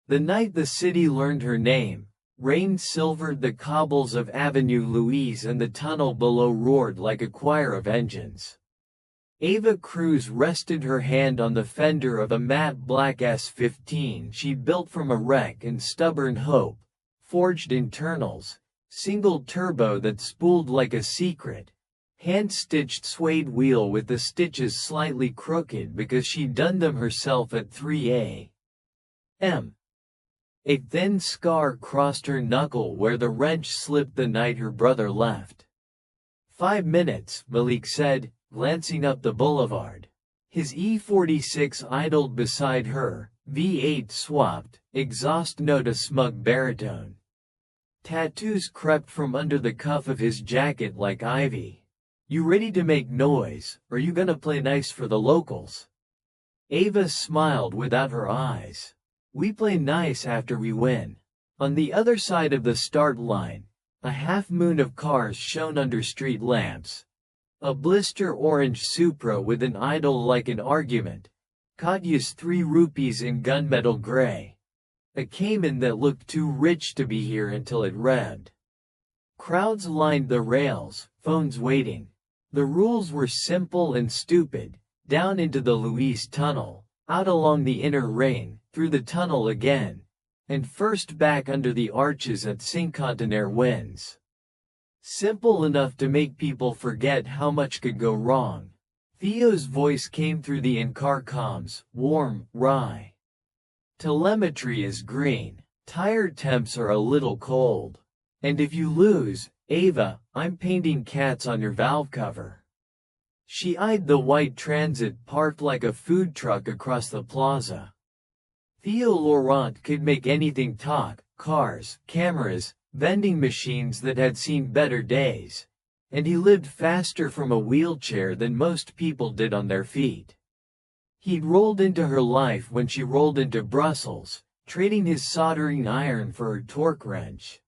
The night the city learned her name, rain silvered the cobbles of Avenue Louise and the tunnel below roared like a choir of engines. Ava Cruz rested her hand on the fender of a matte black S15 she'd built from a wreck and stubborn hope, forged internals, single turbo that spooled like a secret, hand-stitched suede wheel with the stitches slightly crooked because she'd done them herself at 3 a.m. A thin scar crossed her knuckle where the wrench slipped the night her brother left. 5 minutes, Malik said, glancing up the boulevard. His E46 idled beside her, V8 swapped, exhaust note a smug baritone. Tattoos crept from under the cuff of his jacket like ivy. You ready to make noise, or you gonna play nice for the locals? Ava smiled without her eyes. We play nice after we win. On the other side of the start line, a half-moon of cars shone under street lamps. A blister-orange Supra with an idol like an argument. Katya's 3 rupees in gunmetal gray. A Cayman that looked too rich to be here until it revved. Crowds lined the rails, phones waiting. The rules were simple and stupid. Down into the Louise tunnel, out along the inner ring, through the tunnel again, and first back under the arches at Cinquantenaire wins. Simple enough to make people forget how much could go wrong. Theo's voice came through the in-car comms, warm, wry. Telemetry is green. Tire temps are a little cold. And if you lose, Ava, I'm painting cats on your valve cover. She eyed the white Transit parked like a food truck across the plaza. Theo Laurent could make anything talk, cars, cameras, vending machines that had seen better days. And he lived faster from a wheelchair than most people did on their feet. He'd rolled into her life when she rolled into Brussels, trading his soldering iron for her torque wrench.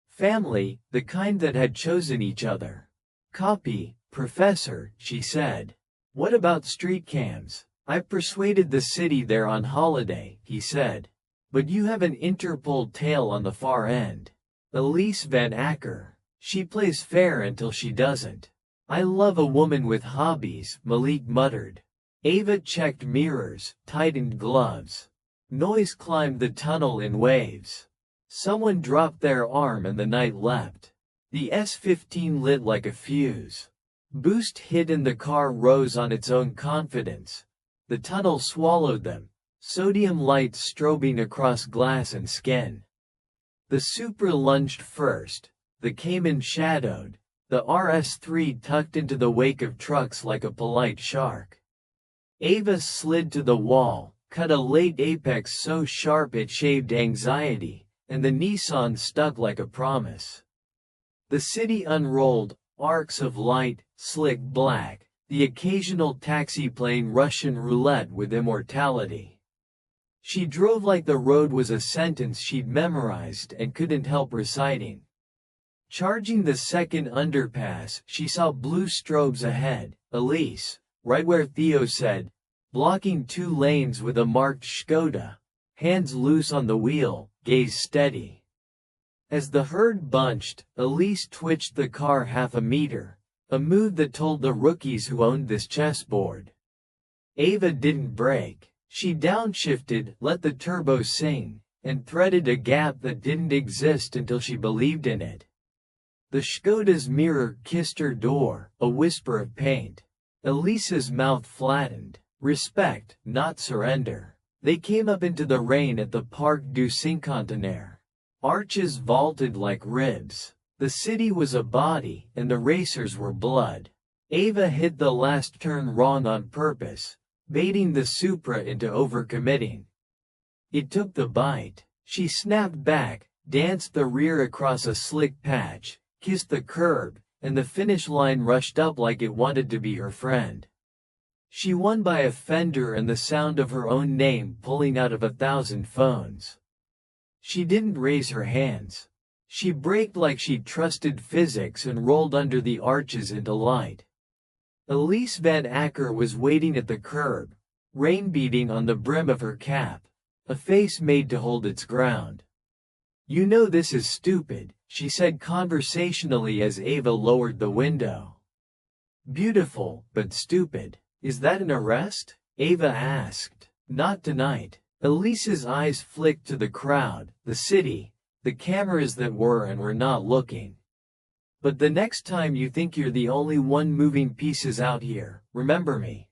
Family, the kind that had chosen each other. Copy, Professor, she said. What about street cams? I've persuaded the city they're on holiday, he said. But you have an Interpol tail on the far end. Elise Van Acker. She plays fair until she doesn't. I love a woman with hobbies, Malik muttered. Ava checked mirrors, tightened gloves. Noise climbed the tunnel in waves. Someone dropped their arm and the night leapt. The S15 lit like a fuse. Boost hit and the car rose on its own confidence. The tunnel swallowed them, sodium lights strobing across glass and skin. The Supra lunged first, the Cayman shadowed, the RS3 tucked into the wake of trucks like a polite shark. Ava slid to the wall, cut a late apex so sharp it shaved anxiety, and the Nissan stuck like a promise. The city unrolled, arcs of light, slick black, the occasional taxi playing Russian roulette with immortality. She drove like the road was a sentence she'd memorized and couldn't help reciting. Charging the second underpass, she saw blue strobes ahead, Elise, right where Theo said, blocking 2 lanes with a marked Skoda, hands loose on the wheel, gaze steady. As the herd bunched, Elise twitched the car half a meter, a move that told the rookies who owned this chessboard. Ava didn't brake. She downshifted, let the turbo sing, and threaded a gap that didn't exist until she believed in it. The Skoda's mirror kissed her door, a whisper of paint. Elise's mouth flattened. Respect, not surrender. They came up into the rain at the Parc du Cinquantenaire. Arches vaulted like ribs. The city was a body, and the racers were blood. Ava hit the last turn wrong on purpose, baiting the Supra into overcommitting. It took the bite. She snapped back, danced the rear across a slick patch, kissed the curb, and the finish line rushed up like it wanted to be her friend. She won by a fender and the sound of her own name pulling out of 1,000 phones. She didn't raise her hands. She braked like she trusted physics and rolled under the arches into light. Elise Van Acker was waiting at the curb, rain beating on the brim of her cap. a face made to hold its ground. "You know this is stupid," she said conversationally as Ava lowered the window. "Beautiful, but stupid. Is that an arrest?" Ava asked. "Not tonight." Elise's eyes flicked to the crowd, the city, the cameras that were and were not looking. "But the next time you think you're the only one moving pieces out here, remember me."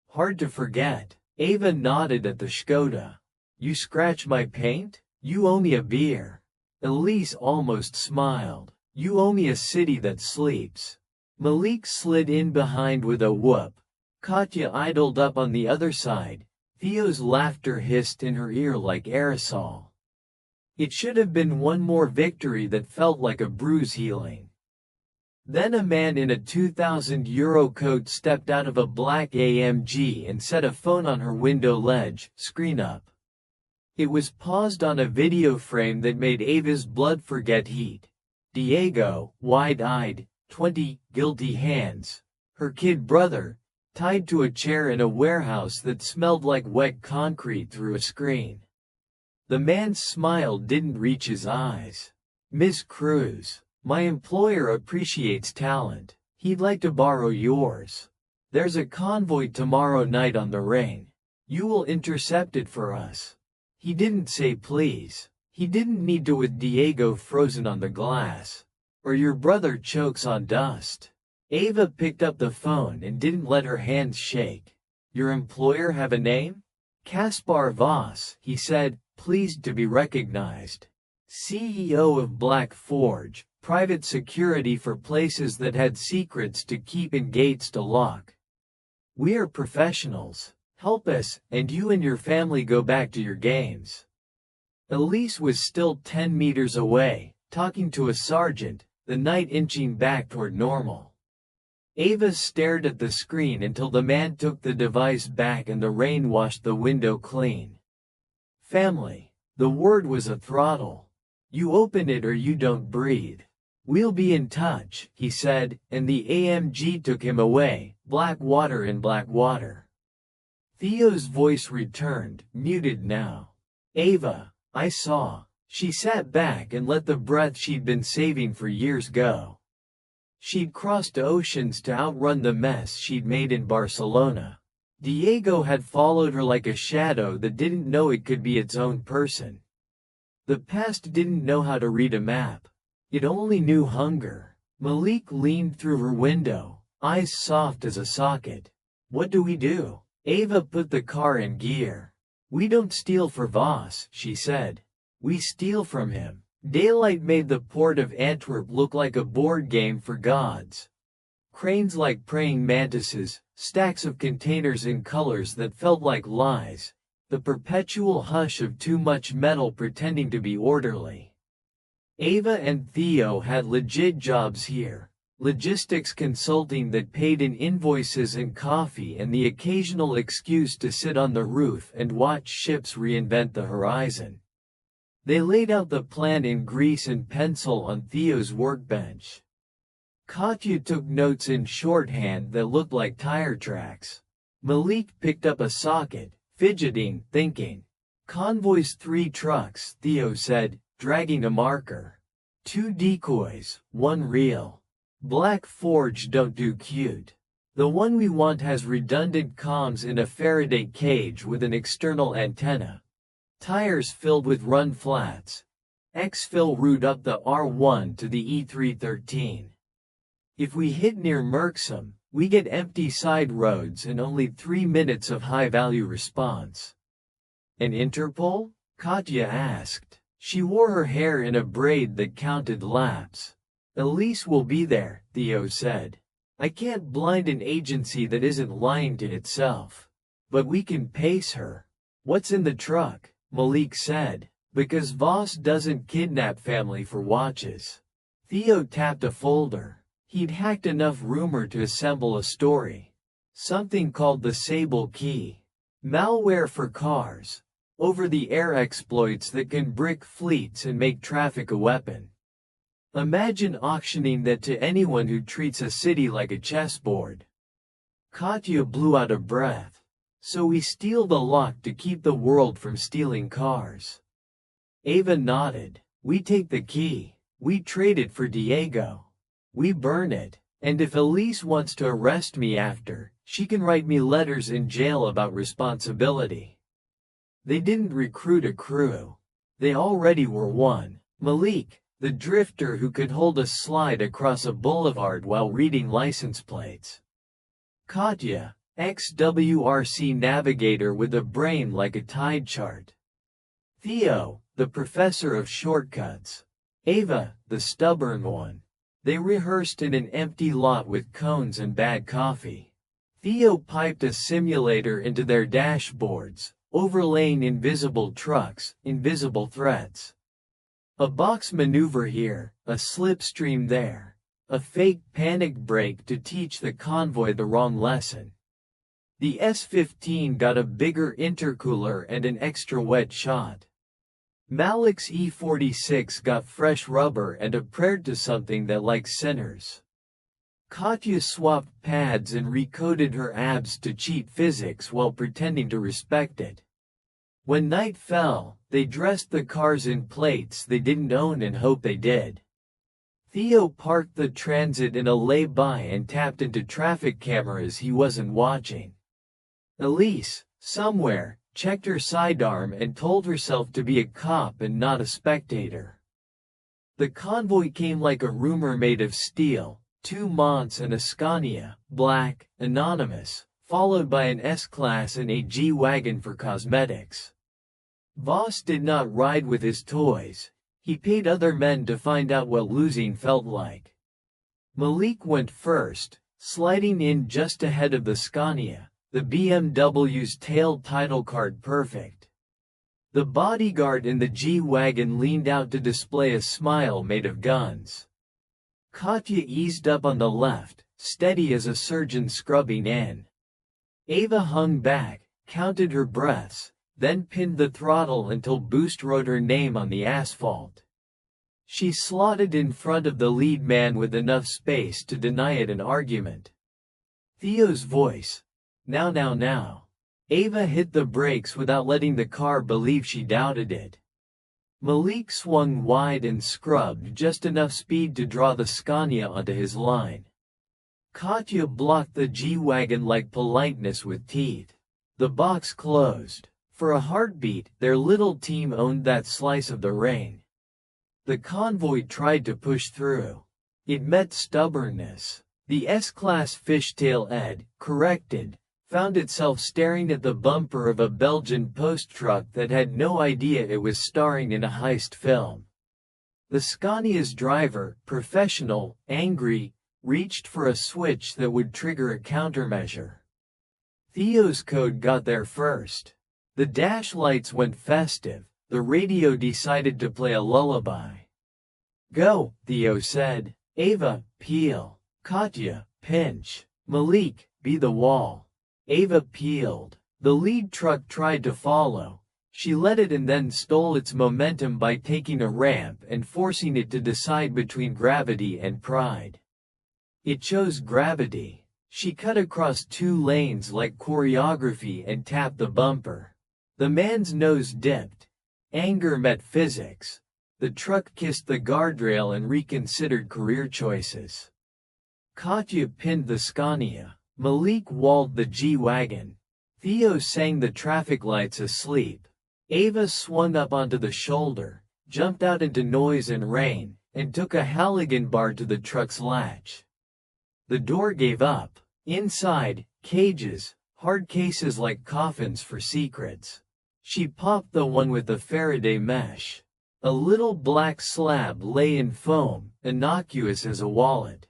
"Hard to forget." Ava nodded at the Skoda. "You scratch my paint? You owe me a beer." Elise almost smiled. "You owe me a city that sleeps." Malik slid in behind with a whoop. Katya idled up on the other side. Theo's laughter hissed in her ear like aerosol. It should have been one more victory that felt like a bruise healing. Then a man in a €2,000 coat stepped out of a black AMG and set a phone on her window ledge, screen up. It was paused on a video frame that made Ava's blood forget heat. Diego, wide-eyed, 20, guilty hands. Her kid brother, tied to a chair in a warehouse that smelled like wet concrete through a screen. The man's smile didn't reach his eyes. "Miss Cruz, my employer appreciates talent. He'd like to borrow yours. There's a convoy tomorrow night on the ring. You will intercept it for us." He didn't say please. He didn't need to with Diego frozen on the glass. Or your brother chokes on dust. Ava picked up the phone and didn't let her hands shake. "Your employer have a name?" "Kaspar Voss," he said, pleased to be recognized. "CEO of Black Forge, private security for places that had secrets to keep and gates to lock. We are professionals. Help us, and you and your family go back to your games." Elise was still 10 meters away, talking to a sergeant, the night inching back toward normal. Ava stared at the screen until the man took the device back and the rain washed the window clean. "Family." The word was a throttle. "You open it or you don't breathe. We'll be in touch," he said, and the AMG took him away, black water in black water. Theo's voice returned, muted now. "Ava, I saw." She sat back and let the breath she'd been saving for years go. She'd crossed oceans to outrun the mess she'd made in Barcelona. Diego had followed her like a shadow that didn't know it could be its own person. The past didn't know how to read a map. It only knew hunger. Malik leaned through her window, eyes soft as a socket. "What do we do?" Ava put the car in gear. "We don't steal for Voss," she said. "We steal from him." Daylight made the port of Antwerp look like a board game for gods. Cranes like praying mantises, stacks of containers in colors that felt like lies, the perpetual hush of too much metal pretending to be orderly. Ava and Theo had legit jobs here. Logistics consulting that paid in invoices and coffee and the occasional excuse to sit on the roof and watch ships reinvent the horizon. They laid out the plan in grease and pencil on Theo's workbench. Katya took notes in shorthand that looked like tire tracks. Malik picked up a socket, fidgeting, thinking. "Convoy's 3 trucks," Theo said, dragging a marker. 2 decoys, 1 reel. Black Forge don't do cute. The one we want has redundant comms in a Faraday cage with an external antenna. Tires filled with run flats. Exfil route up the R1 to the E313. If we hit near Merksem, we get empty side roads and only 3 minutes of high-value response. "An Interpol?" Katya asked. She wore her hair in a braid that counted laps. "Elise will be there," Theo said. "I can't blind an agency that isn't lying to itself. But we can pace her." "What's in the truck?" Malik said. "Because Voss doesn't kidnap family for watches." Theo tapped a folder. He'd hacked enough rumor to assemble a story. Something called the Sable Key. Malware for cars. Over-the-air exploits that can brick fleets and make traffic a weapon. Imagine auctioning that to anyone who treats a city like a chessboard. Katya blew out a breath. So we steal the lock to keep the world from stealing cars. Ava nodded. We take the key. We trade it for Diego. We burn it. And if Elise wants to arrest me after, she can write me letters in jail about responsibility. They didn't recruit a crew. They already were one. Malik, the drifter who could hold a slide across a boulevard while reading license plates. Katya, ex-WRC navigator with a brain like a tide chart. Theo, the professor of shortcuts. Ava, the stubborn one. They rehearsed in an empty lot with cones and bad coffee. Theo piped a simulator into their dashboards, overlaying invisible trucks, invisible threats. A box maneuver here, a slipstream there. A fake panic brake to teach the convoy the wrong lesson. The S-15 got a bigger intercooler and an extra wet shot. Malik's E-46 got fresh rubber and a prayer to something that likes sinners. Katya swapped pads and recoded her abs to cheat physics while pretending to respect it. When night fell, they dressed the cars in plates they didn't own and hoped they did. Theo parked the Transit in a lay-by and tapped into traffic cameras he wasn't watching. Elise, somewhere, checked her sidearm and told herself to be a cop and not a spectator. The convoy came like a rumor made of steel, 2 Monts and a Scania, black, anonymous, followed by an S-Class and a G-Wagon for cosmetics. Voss did not ride with his toys. He paid other men to find out what losing felt like. Malik went first, sliding in just ahead of the Scania, the BMW's tail title card perfect. The bodyguard in the G-Wagon leaned out to display a smile made of guns. Katya eased up on the left, steady as a surgeon scrubbing in. Ava hung back, counted her breaths, then pinned the throttle until Boost wrote her name on the asphalt. She slotted in front of the lead man with enough space to deny it an argument. Theo's voice. Now. Ava hit the brakes without letting the car believe she doubted it. Malik swung wide and scrubbed just enough speed to draw the Scania onto his line. Katya blocked the G-Wagon like politeness with teeth. The box closed. For a heartbeat, their little team owned that slice of the rain. The convoy tried to push through. It met stubbornness. The S-Class Fishtail Ed, corrected, found itself staring at the bumper of a Belgian post truck that had no idea it was starring in a heist film. The Scania's driver, professional, angry, reached for a switch that would trigger a countermeasure. Theo's code got there first. The dash lights went festive. The radio decided to play a lullaby. Go, Theo said. Ava, peel. Katya, pinch. Malik, be the wall. Ava peeled. The lead truck tried to follow. She let it and then stole its momentum by taking a ramp and forcing it to decide between gravity and pride. It chose gravity. She cut across 2 lanes like choreography and tapped the bumper. The man's nose dipped. Anger met physics. The truck kissed the guardrail and reconsidered career choices. Katya pinned the Scania. Malik walled the G-Wagon. Theo sang the traffic lights asleep. Ava swung up onto the shoulder, jumped out into noise and rain, and took a Halligan bar to the truck's latch. The door gave up. Inside, cages, hard cases like coffins for secrets. She popped the one with the Faraday mesh. A little black slab lay in foam, innocuous as a wallet.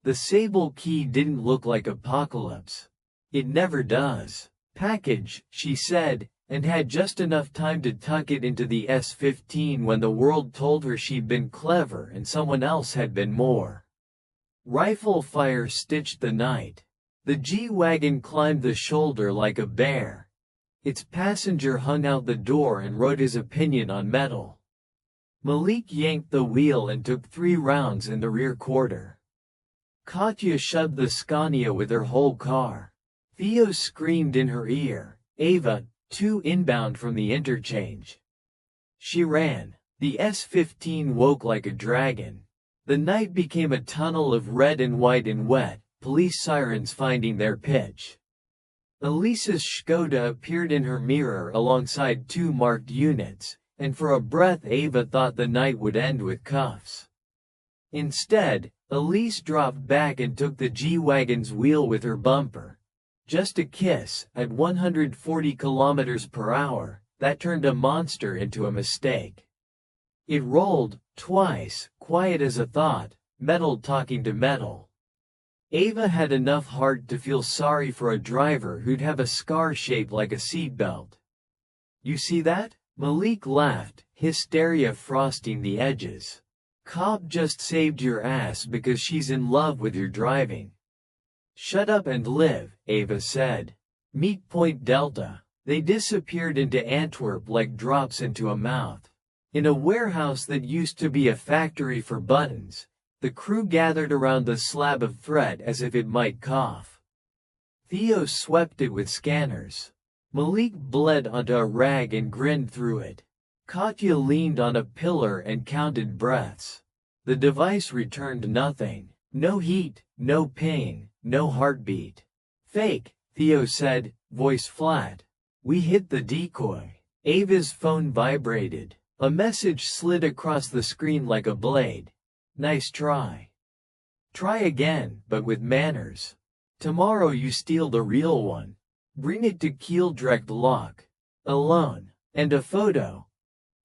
The sable key didn't look like Apocalypse. It never does. Package, she said, and had just enough time to tuck it into the S-15 when the world told her she'd been clever and someone else had been more. Rifle fire stitched the night. The G-Wagon climbed the shoulder like a bear. Its passenger hung out the door and wrote his opinion on metal. Malik yanked the wheel and took 3 rounds in the rear quarter. Katya shoved the Scania with her whole car. Theo screamed in her ear, "Ava, 2 inbound from the interchange." She ran. The S-15 woke like a dragon. The night became a tunnel of red and white and wet, police sirens finding their pitch. Elise's Skoda appeared in her mirror alongside 2 marked units, and for a breath Ava thought the night would end with cuffs. Instead, Elise dropped back and took the G-Wagon's wheel with her bumper. Just a kiss, at 140 kilometers per hour, that turned a monster into a mistake. It rolled, twice, quiet as a thought, metal talking to metal. Ava had enough heart to feel sorry for a driver who'd have a scar shaped like a seatbelt. "You see that?" Malik laughed, hysteria frosting the edges. "Cop just saved your ass because she's in love with your driving." "Shut up and live," Ava said. "Meet Point Delta." They disappeared into Antwerp like drops into a mouth. In a warehouse that used to be a factory for buttons, the crew gathered around the slab of thread as if it might cough. Theo swept it with scanners. Malik bled onto a rag and grinned through it. Katya leaned on a pillar and counted breaths. The device returned nothing. No heat, no ping, no heartbeat. "Fake," Theo said, voice flat. "We hit the decoy." Ava's phone vibrated. A message slid across the screen like a blade. "Nice try. Try again, but with manners. Tomorrow you steal the real one. Bring it to Kieldrecht Lock. Alone." And a photo.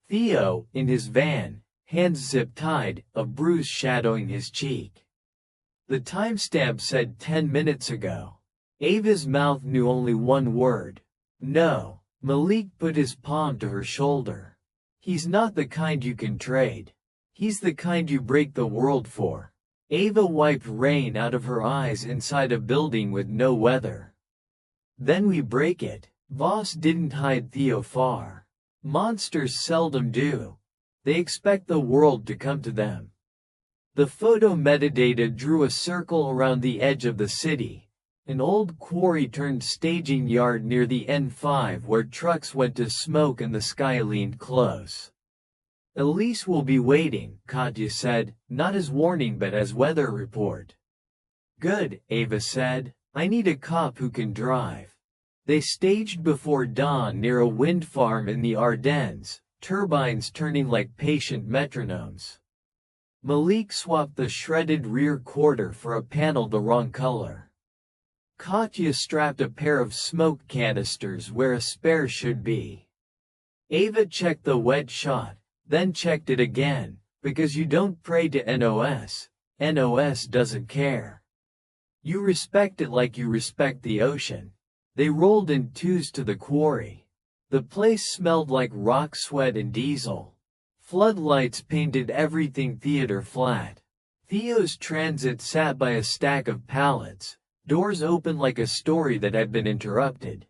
Theo, in his van, hands zip-tied, a bruise shadowing his cheek. The timestamp said 10 minutes ago. Ava's mouth knew only one word. "No." Malik put his palm to her shoulder. "He's not the kind you can trade. He's the kind you break the world for." Ava wiped rain out of her eyes inside a building with no weather. "Then we break it." Voss didn't hide Theo far. Monsters seldom do. They expect the world to come to them. The photo metadata drew a circle around the edge of the city. An old quarry-turned staging yard near the N5 where trucks went to smoke and the sky leaned close. "Elise will be waiting," Katya said, not as warning but as weather report. "Good," Ava said. "I need a cop who can drive." They staged before dawn near a wind farm in the Ardennes, turbines turning like patient metronomes. Malik swapped the shredded rear quarter for a panel the wrong color. Katya strapped a pair of smoke canisters where a spare should be. Ava checked the wet shot, then checked it again, because you don't pray to NOS. NOS doesn't care. You respect it like you respect the ocean. They rolled in twos to the quarry. The place smelled like rock sweat and diesel. Floodlights painted everything theater flat. Theo's Transit sat by a stack of pallets, doors open like a story that had been interrupted.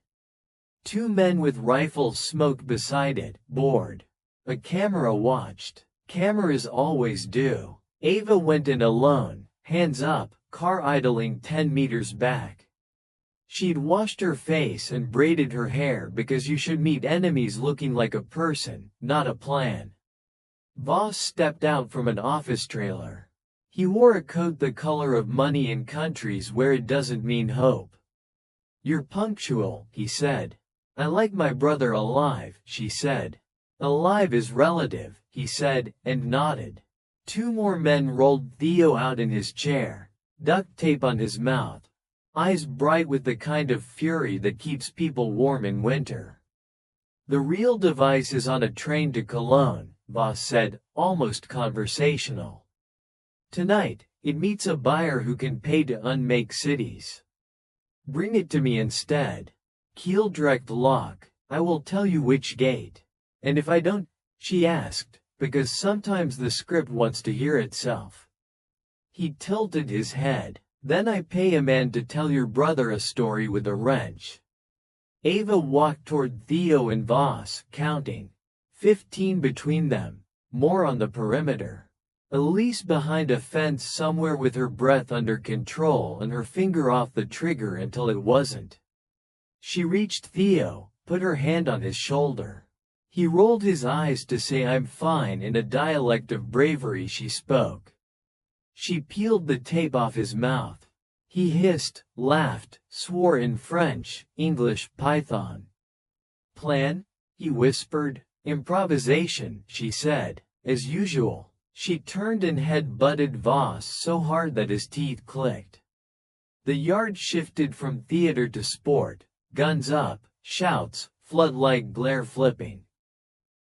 2 men with rifles smoked beside it, bored. A camera watched. Cameras always do. Ava went in alone, hands up, car idling 10 meters back. She'd washed her face and braided her hair because you should meet enemies looking like a person, not a plan. Voss stepped out from an office trailer. He wore a coat the color of money in countries where it doesn't mean hope. "You're punctual," he said. "I like my brother alive," she said. "Alive is relative," he said, and nodded. 2 more men rolled Theo out in his chair, duct tape on his mouth, eyes bright with the kind of fury that keeps people warm in winter. "The real device is on a train to Cologne," Voss said, almost conversational. "Tonight, it meets a buyer who can pay to unmake cities. Bring it to me instead. Kieldrecht Lock, I will tell you which gate. And if I don't," she asked, because sometimes the script wants to hear itself. He tilted his head. "Then I pay a man to tell your brother a story with a wrench." Ava walked toward Theo and Voss, counting. 15 between them, more on the perimeter. Elise behind a fence somewhere with her breath under control and her finger off the trigger until it wasn't. She reached Theo, put her hand on his shoulder. He rolled his eyes to say I'm fine in a dialect of bravery she spoke. She peeled the tape off his mouth. He hissed, laughed, swore in French, English, Python. Plan? He whispered. Improvisation, she said, as usual. She turned and head-butted Voss so hard that his teeth clicked. The yard shifted from theater to sport, guns up, shouts, floodlight glare flipping.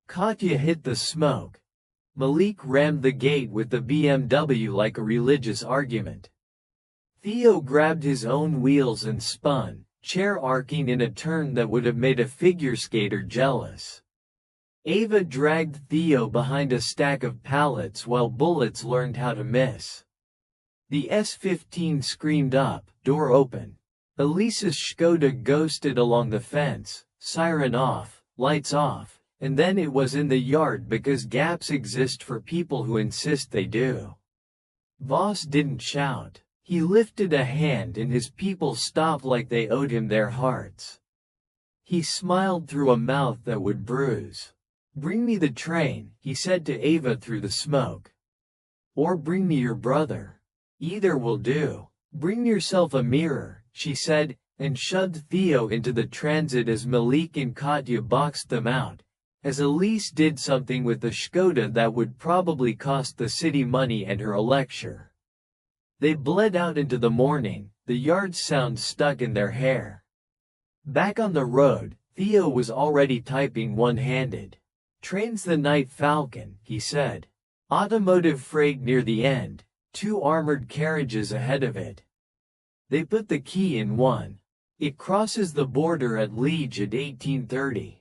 Katya hit the smoke. Malik rammed the gate with the BMW like a religious argument. Theo grabbed his own wheels and spun, chair arcing in a turn that would have made a figure skater jealous. Ava dragged Theo behind a stack of pallets while bullets learned how to miss. The S-15 screamed up, door open. Elise's Skoda ghosted along the fence, siren off, lights off. And then it was in the yard because gaps exist for people who insist they do. Voss didn't shout. He lifted a hand and his people stopped like they owed him their hearts. He smiled through a mouth that would bruise. Bring me the train, he said to Ava through the smoke. Or bring me your brother. Either will do. Bring yourself a mirror, she said, and shoved Theo into the transit as Malik and Katya boxed them out. As Elise did something with the Skoda that would probably cost the city money and her a lecture. They bled out into the morning, the yard sound stuck in their hair. Back on the road, Theo was already typing one-handed. Train's the Night Falcon, he said. Automotive freight near the end, 2 armored carriages ahead of it. They put the key in one. It crosses the border at Liege at 1830.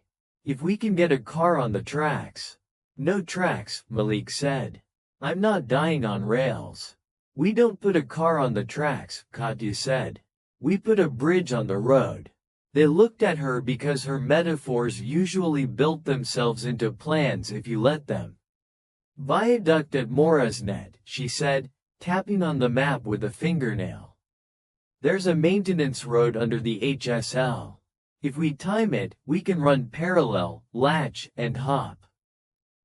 If we can get a car on the tracks. No tracks, Malik said. I'm not dying on rails. We don't put a car on the tracks, Katya said. We put a bridge on the road. They looked at her because her metaphors usually built themselves into plans if you let them. Viaduct at Moraznet, she said, tapping on the map with a fingernail. There's a maintenance road under the HSL. If we time it, we can run parallel, latch, and hop.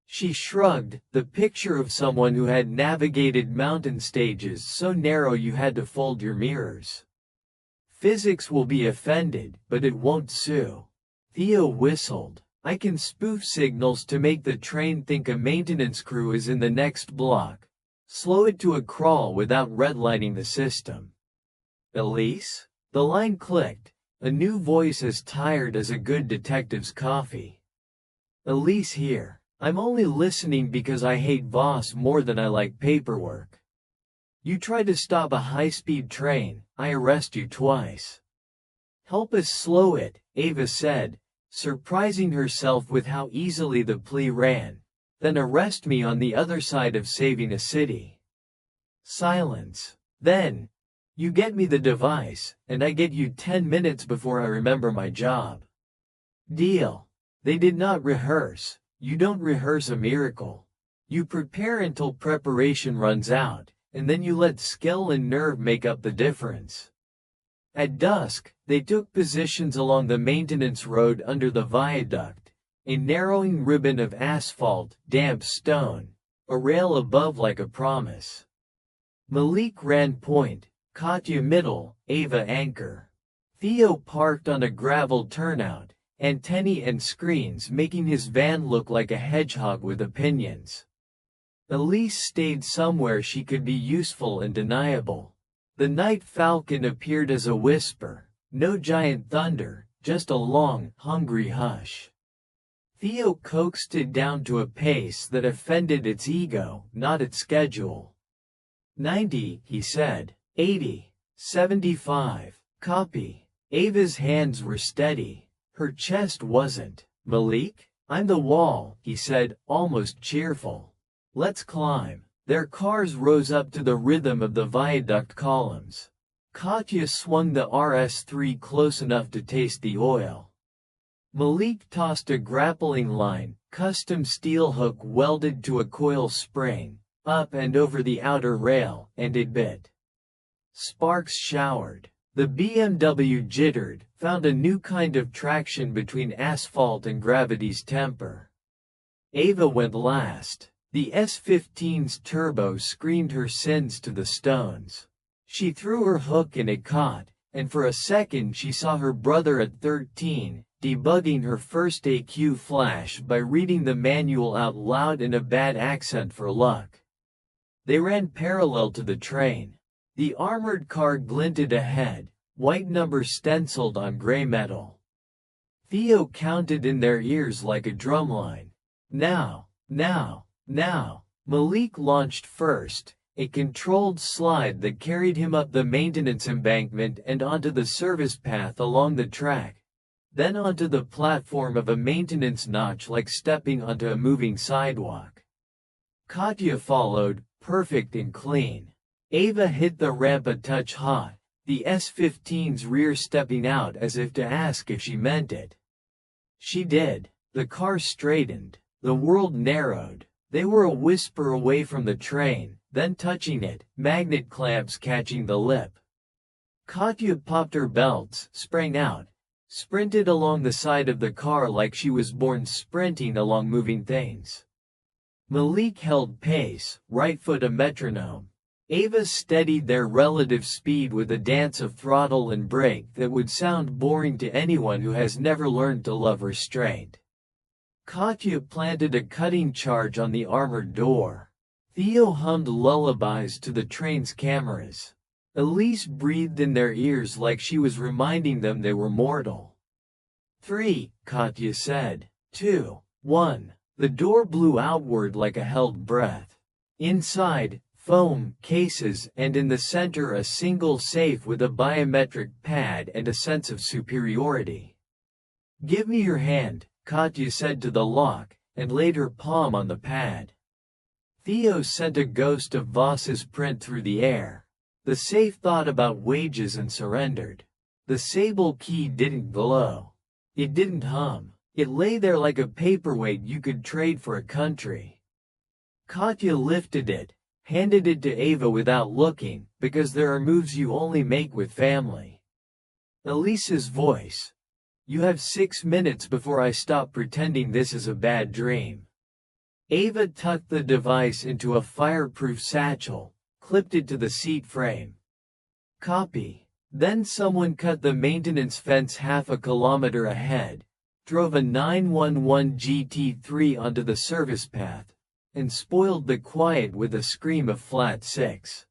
She shrugged, the picture of someone who had navigated mountain stages so narrow you had to fold your mirrors. Physics will be offended, but it won't sue. Theo whistled. I can spoof signals to make the train think a maintenance crew is in the next block. Slow it to a crawl without redlining the system. Elise? The line clicked. A new voice as tired as a good detective's coffee. Elise here. I'm only listening because I hate Voss more than I like paperwork. You try to stop a high-speed train, I arrest you twice. Help us slow it, Ava said, surprising herself with how easily the plea ran. Then arrest me on the other side of saving a city. Silence. Then, you get me the device, and I get you 10 minutes before I remember my job. Deal. They did not rehearse. You don't rehearse a miracle. You prepare until preparation runs out, and then you let skill and nerve make up the difference. At dusk, they took positions along the maintenance road under the viaduct, a narrowing ribbon of asphalt, damp stone, a rail above like a promise. Malik ran point, Katya middle, Ava anchor. Theo parked on a gravel turnout, antennae and screens making his van look like a hedgehog with opinions. Elise stayed somewhere she could be useful and deniable. The Night Falcon appeared as a whisper, no giant thunder, just a long, hungry hush. Theo coaxed it down to a pace that offended its ego, not its schedule. 90, he said. 80. 75. Copy. Ava's hands were steady. Her chest wasn't. Malik? I'm the wall, he said, almost cheerful. Let's climb. Their cars rose up to the rhythm of the viaduct columns. Katya swung the RS3 close enough to taste the oil. Malik tossed a grappling line, custom steel hook welded to a coil spring, up and over the outer rail, and it bit. Sparks showered. The BMW jittered, found a new kind of traction between asphalt and gravity's temper. Ava went last. The S15's turbo screamed her sins to the stones. She threw her hook and it caught, and for a second she saw her brother at 13, debugging her first AQ flash by reading the manual out loud in a bad accent for luck. They ran parallel to the train. The armored car glinted ahead, white numbers stenciled on gray metal. Theo counted in their ears like a drumline. Now, now, now. Malik launched first, a controlled slide that carried him up the maintenance embankment and onto the service path along the track, then onto the platform of a maintenance notch like stepping onto a moving sidewalk. Katya followed, perfect and clean. Ava hit the ramp a touch hot, the S15's rear stepping out as if to ask if she meant it. She did. The car straightened. The world narrowed. They were a whisper away from the train, then touching it, magnet clamps catching the lip. Katya popped her belts, sprang out, sprinted along the side of the car like she was born sprinting along moving things. Malik held pace, right foot a metronome. Ava steadied their relative speed with a dance of throttle and brake that would sound boring to anyone who has never learned to love restraint. Katya planted a cutting charge on the armored door. Theo hummed lullabies to the train's cameras. Elise breathed in their ears like she was reminding them they were mortal. 3, Katya said. 2, 1. The door blew outward like a held breath. Inside, foam, cases, and in the center a single safe with a biometric pad and a sense of superiority. "Give me your hand," Katya said to the lock, and laid her palm on the pad. Theo sent a ghost of Voss's print through the air. The safe thought about wages and surrendered. The sable key didn't glow. It didn't hum. It lay there like a paperweight you could trade for a country. Katya lifted it, handed it to Ava without looking, because there are moves you only make with family. Elise's voice. "You have 6 minutes before I stop pretending this is a bad dream." Ava tucked the device into a fireproof satchel, clipped it to the seat frame. "Copy." Then someone cut the maintenance fence half a kilometer ahead, drove a 911 GT3 onto the service path, and spoiled the quiet with a scream of flat 6.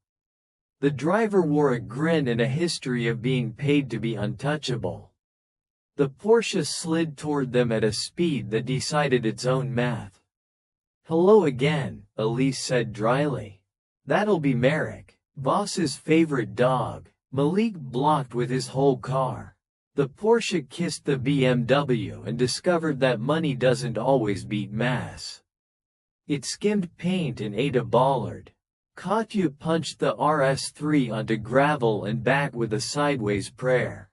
The driver wore a grin and a history of being paid to be untouchable. The Porsche slid toward them at a speed that decided its own math. "Hello again," Elise said dryly. "That'll be Merrick, Voss's favorite dog." Malik blocked with his whole car. The Porsche kissed the BMW and discovered that money doesn't always beat mass. It skimmed paint and ate a bollard. Katya punched the RS3 onto gravel and back with a sideways prayer.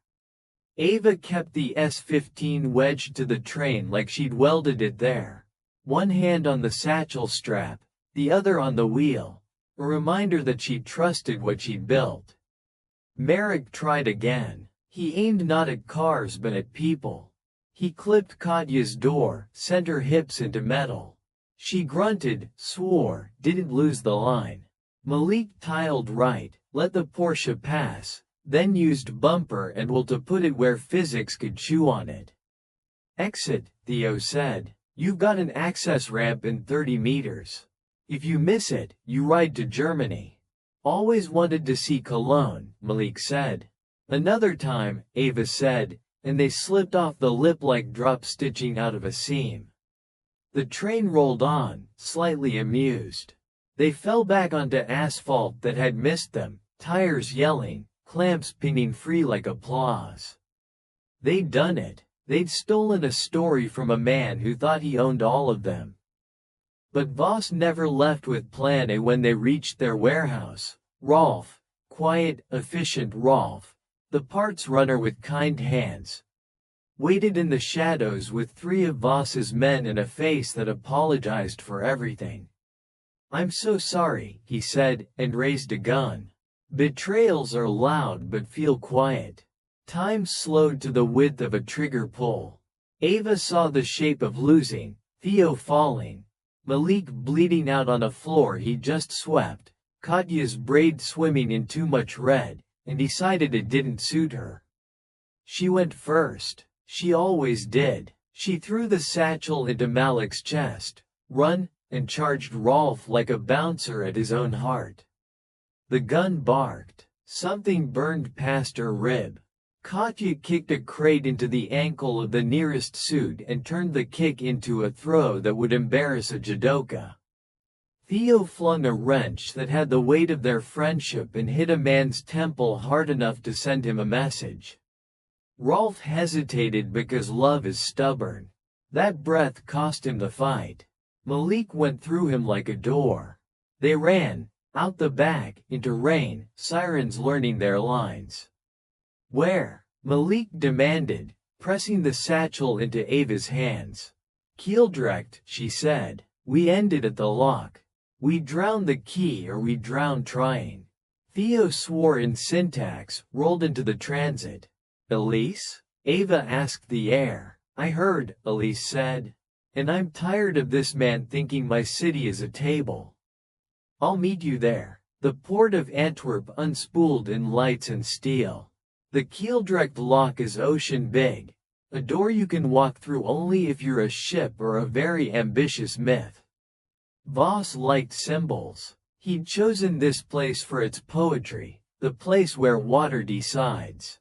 Ava kept the S15 wedged to the train like she'd welded it there. One hand on the satchel strap, the other on the wheel, a reminder that she trusted what she'd built. Merrick tried again. He aimed not at cars but at people. He clipped Katya's door, sent her hips into metal. She grunted, swore, didn't lose the line. Malik tiled right, let the Porsche pass, then used bumper and will to put it where physics could chew on it. "Exit," Theo said. "You've got an access ramp in 30 meters. If you miss it, you ride to Germany." "Always wanted to see Cologne," Malik said. "Another time," Ava said, and they slipped off the lip like drop stitching out of a seam. The train rolled on, slightly amused. They fell back onto asphalt that had missed them, tires yelling, clamps pinging free like applause. They'd done it. They'd stolen a story from a man who thought he owned all of them. But Voss never left with Plan A when they reached their warehouse. Rolf, quiet, efficient Rolf, the parts runner with kind hands, waited in the shadows with 3 of Voss's men and a face that apologized for everything. "I'm so sorry," he said, and raised a gun. Betrayals are loud but feel quiet. Time slowed to the width of a trigger pull. Ava saw the shape of losing, Theo falling, Malik bleeding out on a floor he just swept, Katya's braid swimming in too much red, and decided it didn't suit her. She went first. She always did. She threw the satchel into Malik's chest, run, and charged Rolf like a bouncer at his own heart. The gun barked. Something burned past her rib. Katya kicked a crate into the ankle of the nearest suit and turned the kick into a throw that would embarrass a judoka. Theo flung a wrench that had the weight of their friendship and hit a man's temple hard enough to send him a message. Rolf hesitated because love is stubborn. That breath cost him the fight. Malik went through him like a door. They ran, out the back, into rain, sirens learning their lines. Where? Malik demanded, pressing the satchel into Ava's hands. Kieldrecht, she said. We ended at the lock. We drowned the key or we drowned trying. Theo swore in syntax, rolled into the transit. Elise? Ava asked the air. I heard, Elise said. And I'm tired of this man thinking my city is a table. I'll meet you there. The port of Antwerp unspooled in lights and steel. The Kieldrecht Lock is ocean big, a door you can walk through only if you're a ship or a very ambitious myth. Voss liked symbols. He'd chosen this place for its poetry, the place where water decides.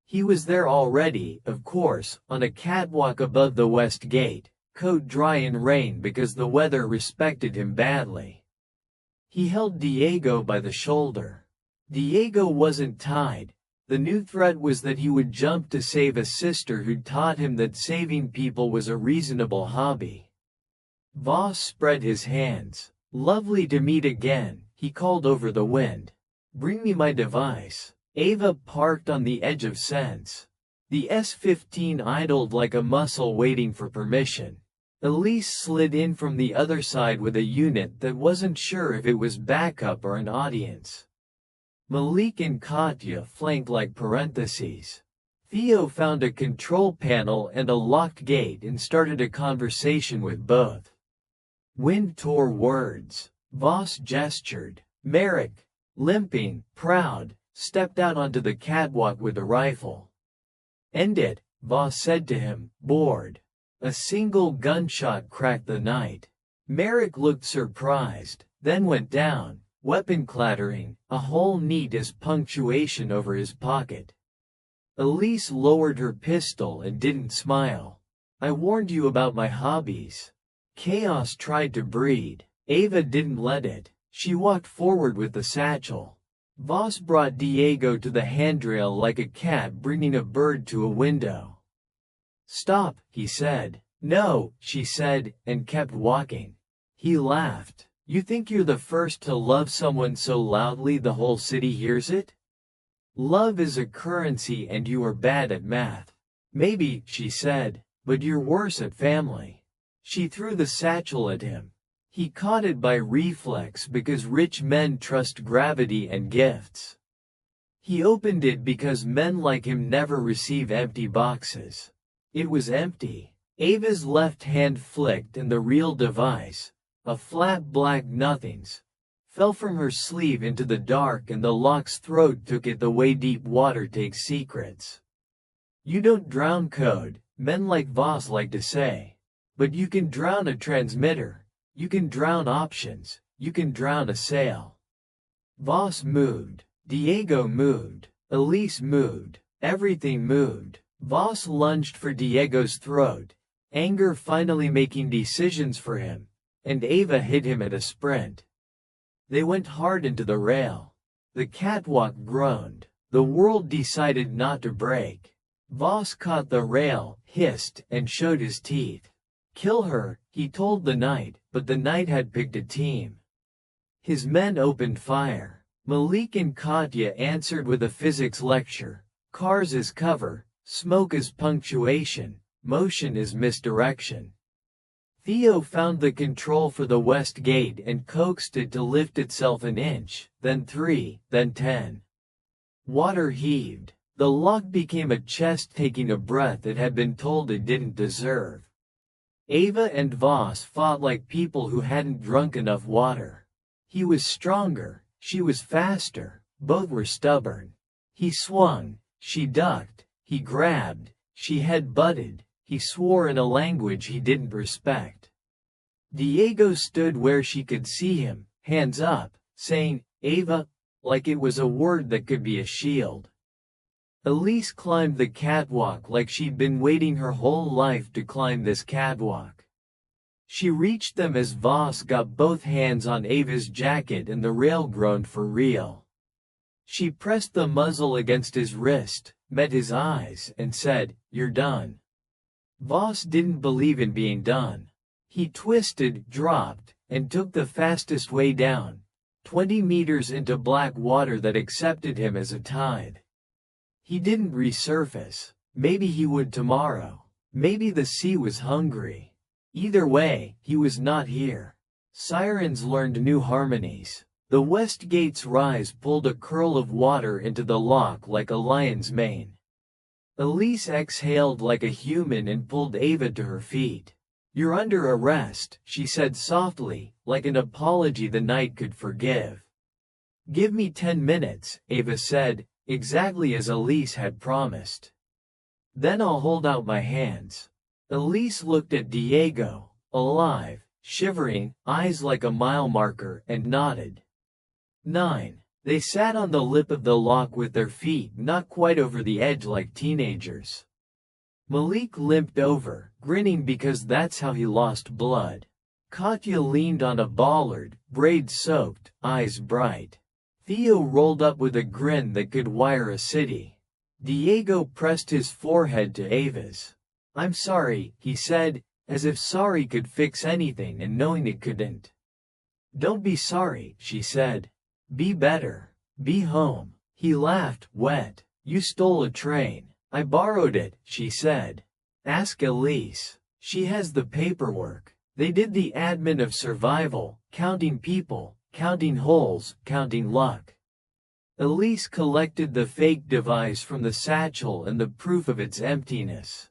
He was there already, of course, on a catwalk above the west gate, coat dry in rain because the weather respected him badly. He held Diego by the shoulder. Diego wasn't tied. The new threat was that he would jump to save a sister who'd taught him that saving people was a reasonable hobby. Voss spread his hands. Lovely to meet again, he called over the wind. Bring me my device. Ava parked on the edge of sense. The S-15 idled like a muscle waiting for permission. Elise slid in from the other side with a unit that wasn't sure if it was backup or an audience. Malik and Katya flanked like parentheses. Theo found a control panel and a locked gate and started a conversation with both. Wind tore words. Voss gestured. Merrick, limping, proud, stepped out onto the catwalk with a rifle. End it, Voss said to him, bored. A single gunshot cracked the night. Merrick looked surprised, then went down, weapon clattering, a hole neat as punctuation over his pocket. Elise lowered her pistol and didn't smile. I warned you about my hobbies. Chaos tried to breed. Ava didn't let it. She walked forward with the satchel. Voss brought Diego to the handrail like a cat bringing a bird to a window. Stop, he said. No, she said, and kept walking. He laughed. You think you're the first to love someone so loudly the whole city hears it? Love is a currency and you are bad at math. Maybe, she said, but you're worse at family. She threw the satchel at him. He caught it by reflex because rich men trust gravity and gifts. He opened it because men like him never receive empty boxes. It was empty. Ava's left hand flicked and the real device, a flat black nothings, fell from her sleeve into the dark and the lock's throat took it the way deep water takes secrets. You don't drown code, men like Voss like to say. But you can drown a transmitter. You can drown options. You can drown a sale. Voss moved. Diego moved. Elise moved. Everything moved. Voss lunged for Diego's throat, anger finally making decisions for him, and Ava hit him at a sprint. They went hard into the rail. The catwalk groaned. The world decided not to break. Voss caught the rail, hissed, and showed his teeth. Kill her, he told the knight, but the knight had picked a team. His men opened fire. Malik and Katya answered with a physics lecture. Cars as cover, smoke as punctuation, motion as misdirection. Theo found the control for the west gate and coaxed it to lift itself an inch, then 3, then 10. Water heaved. The lock became a chest taking a breath it had been told it didn't deserve. Ava and Voss fought like people who hadn't drunk enough water. He was stronger, she was faster, both were stubborn. He swung, she ducked, he grabbed, she head-butted, he swore in a language he didn't respect. Diego stood where she could see him, hands up, saying, "Ava," like it was a word that could be a shield. Elise climbed the catwalk like she'd been waiting her whole life to climb this catwalk. She reached them as Voss got both hands on Ava's jacket and the rail groaned for real. She pressed the muzzle against his wrist, met his eyes, and said, "You're done." Voss didn't believe in being done. He twisted, dropped, and took the fastest way down, 20 meters into black water that accepted him as a tide. He didn't resurface. Maybe he would tomorrow. Maybe the sea was hungry. Either way, he was not here. Sirens learned new harmonies. The west gate's rise pulled a curl of water into the lock like a lion's mane. Elise exhaled like a human and pulled Ava to her feet. "You're under arrest," she said softly, like an apology the night could forgive. "Give me 10 minutes, Ava said, exactly as Elise had promised. "Then I'll hold out my hands." Elise looked at Diego, alive, shivering, eyes like a mile marker, and nodded. 9. They sat on the lip of the lock with their feet not quite over the edge like teenagers. Malik limped over, grinning because that's how he lost blood. Katya leaned on a bollard, braids soaked, eyes bright. Theo rolled up with a grin that could wire a city. Diego pressed his forehead to Ava's. "I'm sorry," he said, as if sorry could fix anything and knowing it couldn't. "Don't be sorry," she said. "Be better. Be home." He laughed, wet. "You stole a train." "I borrowed it," she said. "Ask Elise. She has the paperwork. They did the admin of survival, counting people, counting holes, counting luck." Elise collected the fake device from the satchel and the proof of its emptiness.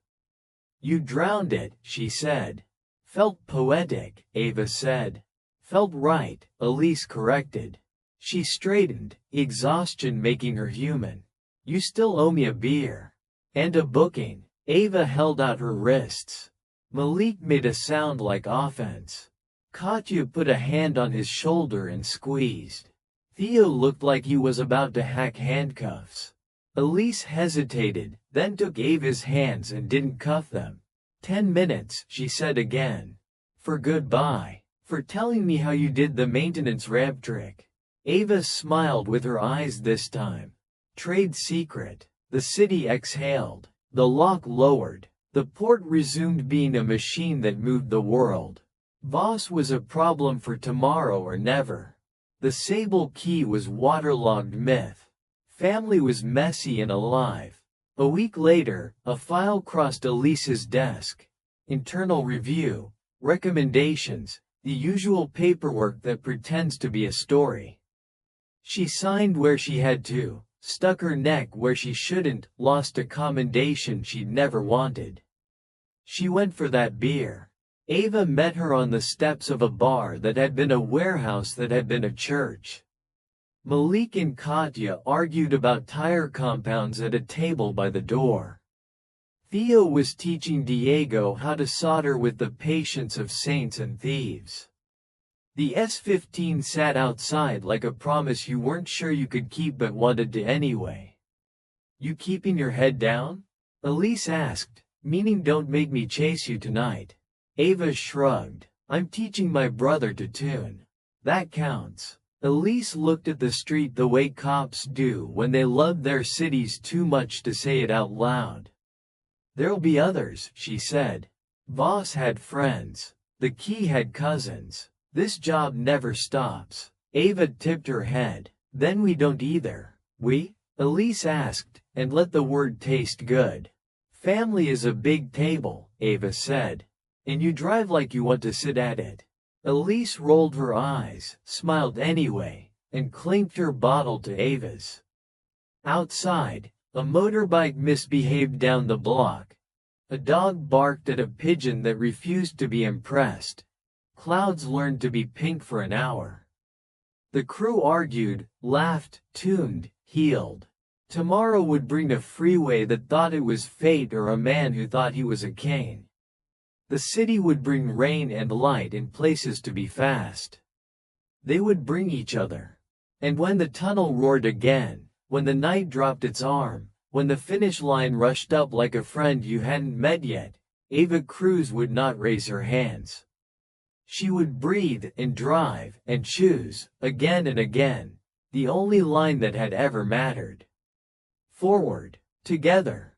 "You drowned it," she said. "Felt poetic," Ava said. "Felt right," Elise corrected. She straightened, exhaustion making her human. "You still owe me a beer. And a booking." Ava held out her wrists. Malik made a sound like offense. Katya put a hand on his shoulder and squeezed. Theo looked like he was about to hack handcuffs. Elise hesitated, then took Ava's hands and didn't cuff them. 10 minutes, she said again. "For goodbye. For telling me how you did the maintenance ramp trick." Ava smiled with her eyes this time. "Trade secret." The city exhaled. The lock lowered. The port resumed being a machine that moved the world. Voss was a problem for tomorrow or never. The sable key was waterlogged myth. Family was messy and alive. A week later, a file crossed Elise's desk. Internal review, recommendations, the usual paperwork that pretends to be a story. She signed where she had to, stuck her neck where she shouldn't, lost a commendation she'd never wanted. She went for that beer. Ava met her on the steps of a bar that had been a warehouse that had been a church. Malik and Katya argued about tire compounds at a table by the door. Theo was teaching Diego how to solder with the patience of saints and thieves. The S-15 sat outside like a promise you weren't sure you could keep but wanted to anyway. "You keeping your head down?" Elise asked, meaning don't make me chase you tonight. Ava shrugged. "I'm teaching my brother to tune. That counts." Elise looked at the street the way cops do when they love their cities too much to say it out loud. "There'll be others," she said. Voss had friends. The key had cousins. This job never stops. Ava tipped her head. "Then we don't either." "We?" Elise asked, and let the word taste good. "Family is a big table," Ava said. And you drive like you want to sit at it. Elise rolled her eyes, smiled anyway, and clinked her bottle to Ava's. Outside, a motorbike misbehaved down the block. A dog barked at a pigeon that refused to be impressed. Clouds learned to be pink for an hour. The crew argued, laughed, tuned, healed. Tomorrow would bring a freeway that thought it was fate or a man who thought he was a king. The city would bring rain and light in places to be fast. They would bring each other. And when the tunnel roared again, when the night dropped its arm, when the finish line rushed up like a friend you hadn't met yet, Ava Cruz would not raise her hands. She would breathe and drive and choose, again and again, the only line that had ever mattered. Forward, together.